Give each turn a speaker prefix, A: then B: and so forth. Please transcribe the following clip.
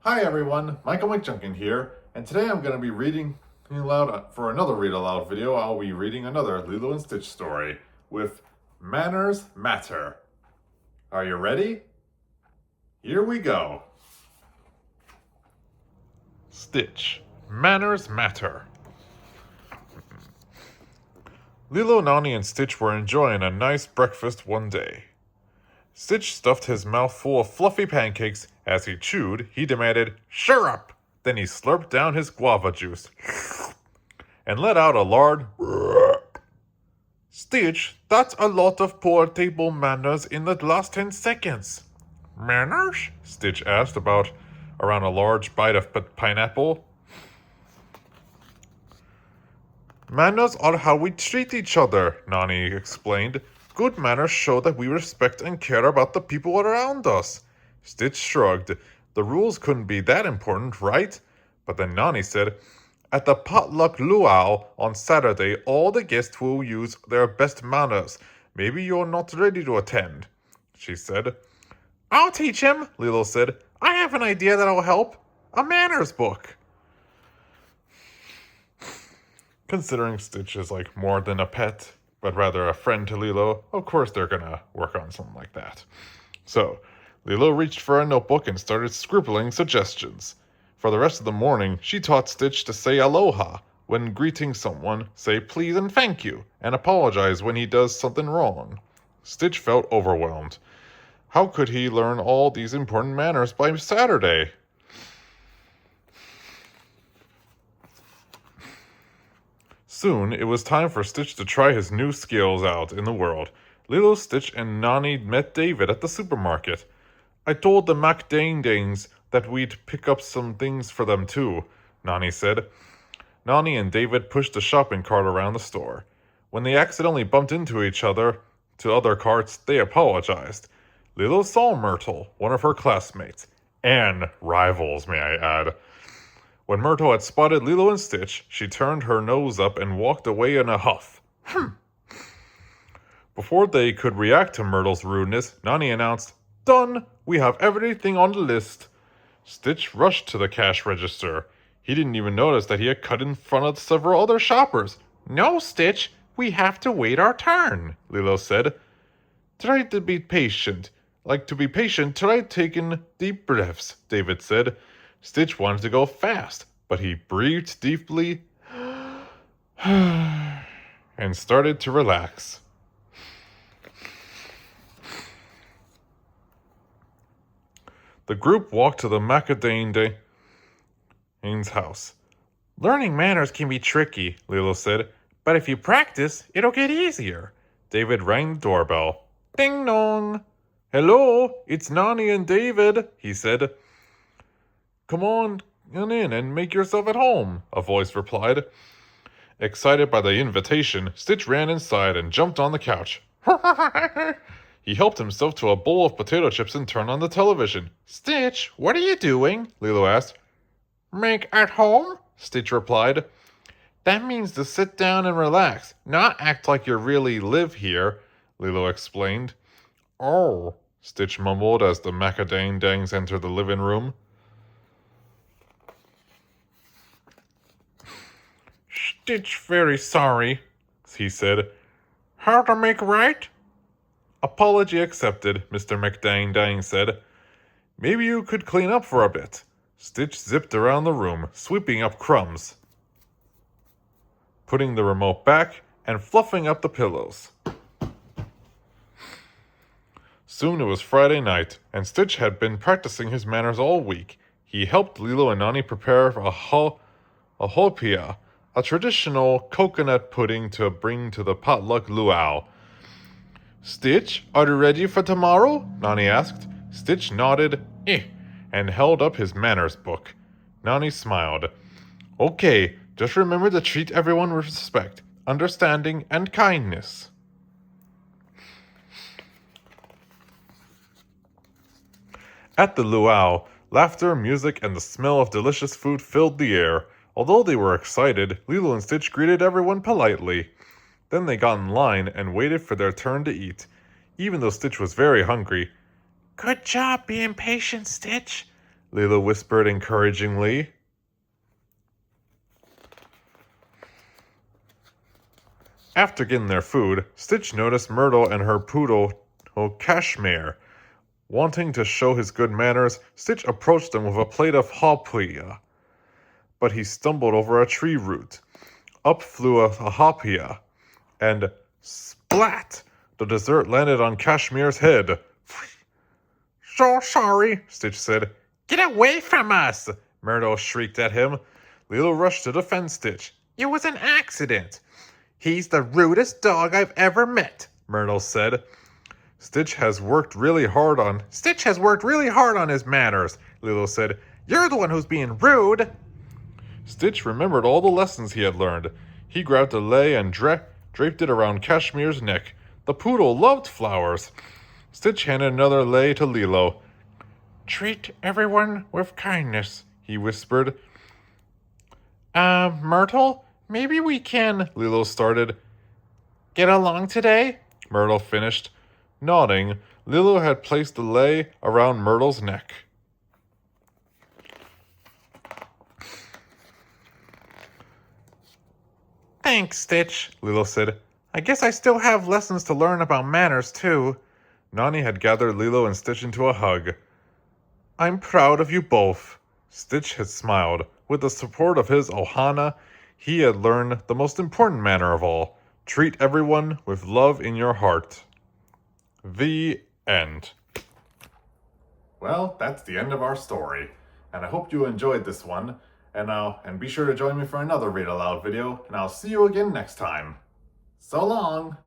A: Hi everyone, Michael McJunkin here, and today I'm going to be reading aloud for another Read Aloud video. I'll be reading another Lilo and Stitch story with Manners Matter. Are you ready? Here we go. Stitch, Manners Matter. Lilo, Nani, and Stitch were enjoying a nice breakfast one day. Stitch stuffed his mouth full of fluffy pancakes. As he chewed, he demanded, "Syrup!" Then he slurped down his guava juice and let out a loud "Stitch, that's a lot of poor table manners in the last 10 seconds. Manners? Stitch asked around a large bite of pineapple. Manners are how we treat each other, Nani explained. Good manners show that we respect and care about the people around us. Stitch shrugged. The rules couldn't be that important, right? But then Nani said, at the potluck luau on Saturday, all the guests will use their best manners. Maybe you're not ready to attend, she said. I'll teach him, Lilo said. I have an idea that'll help. A manners book. Considering Stitch is like more than a pet, but rather a friend to Lilo, of course they're gonna work on something like that. So, Lilo reached for a notebook and started scribbling suggestions. For the rest of the morning, she taught Stitch to say aloha. When greeting someone, say please and thank you, and apologize when he does something wrong. Stitch felt overwhelmed. How could he learn all these important manners by Saturday? Soon, it was time for Stitch to try his new skills out in the world. Lilo, Stitch, and Nani met David at the supermarket. I told the MacDang-Dangs that we'd pick up some things for them too, Nani said. Nani and David pushed the shopping cart around the store. When they accidentally bumped into each other, to other carts, they apologized. Lilo saw Myrtle, one of her classmates, and rivals, may I add. When Myrtle had spotted Lilo and Stitch, she turned her nose up and walked away in a huff. Before they could react to Myrtle's rudeness, Nani announced, Done! We have everything on the list. Stitch rushed to the cash register. He didn't even notice that he had cut in front of several other shoppers. No, Stitch, we have to wait our turn, Lilo said. Try to be patient. Try taking deep breaths, David said. Stitch wanted to go fast, but he breathed deeply and started to relax. The group walked to the Macadam's house. Learning manners can be tricky, Lilo said, but if you practice, it'll get easier. David rang the doorbell. Ding dong! Hello, it's Nani and David, he said. Come on in and make yourself at home, a voice replied. Excited by the invitation, Stitch ran inside and jumped on the couch. He helped himself to a bowl of potato chips and turned on the television. Stitch, what are you doing? Lilo asked. Make at home? Stitch replied. That means to sit down and relax, not act like you really live here, Lilo explained. Oh, Stitch mumbled as the Macadang-Dangs entered the living room. Stitch very sorry, he said. How to make right? Apology accepted, Mr. McDang-Dang said. Maybe you could clean up for a bit. Stitch zipped around the room, sweeping up crumbs, putting the remote back, and fluffing up the pillows. Soon it was Friday night, and Stitch had been practicing his manners all week. He helped Lilo and Nani prepare a hopia, a traditional coconut pudding to bring to the potluck luau. Stitch, are you ready for tomorrow? Nani asked. Stitch nodded, and held up his manners book. Nani smiled. Okay, just remember to treat everyone with respect, understanding, and kindness. At the luau, laughter, music, and the smell of delicious food filled the air. Although they were excited, Lilo and Stitch greeted everyone politely. Then they got in line and waited for their turn to eat. Even though Stitch was very hungry. Good job being patient, Stitch, Lilo whispered encouragingly. After getting their food, Stitch noticed Myrtle and her poodle, Cashmere. Wanting to show his good manners, Stitch approached them with a plate of hopia. But he stumbled over a tree root. Up flew a hopia, and splat! The dessert landed on Cashmere's head. So sorry, Stitch said. Get away from us! Myrtle shrieked at him. Lilo rushed to defend Stitch. It was an accident. He's the rudest dog I've ever met, Myrtle said. Stitch has worked really hard on his manners, Lilo said. You're the one who's being rude. Stitch remembered all the lessons he had learned. He grabbed a lei and draped it around Cashmere's neck. The poodle loved flowers. Stitch handed another lei to Lilo. Treat everyone with kindness, he whispered. Myrtle, maybe we can, Lilo started. Get along today? Myrtle finished. Nodding, Lilo had placed the lei around Myrtle's neck. Thanks, Stitch, Lilo said. I guess I still have lessons to learn about manners, too. Nani had gathered Lilo and Stitch into a hug. I'm proud of you both. Stitch had smiled. With the support of his Ohana, he had learned the most important manner of all. Treat everyone with love in your heart. The end. Well, that's the end of our story, and I hope you enjoyed this one. And be sure to join me for another Read Aloud video, and I'll see you again next time. So long!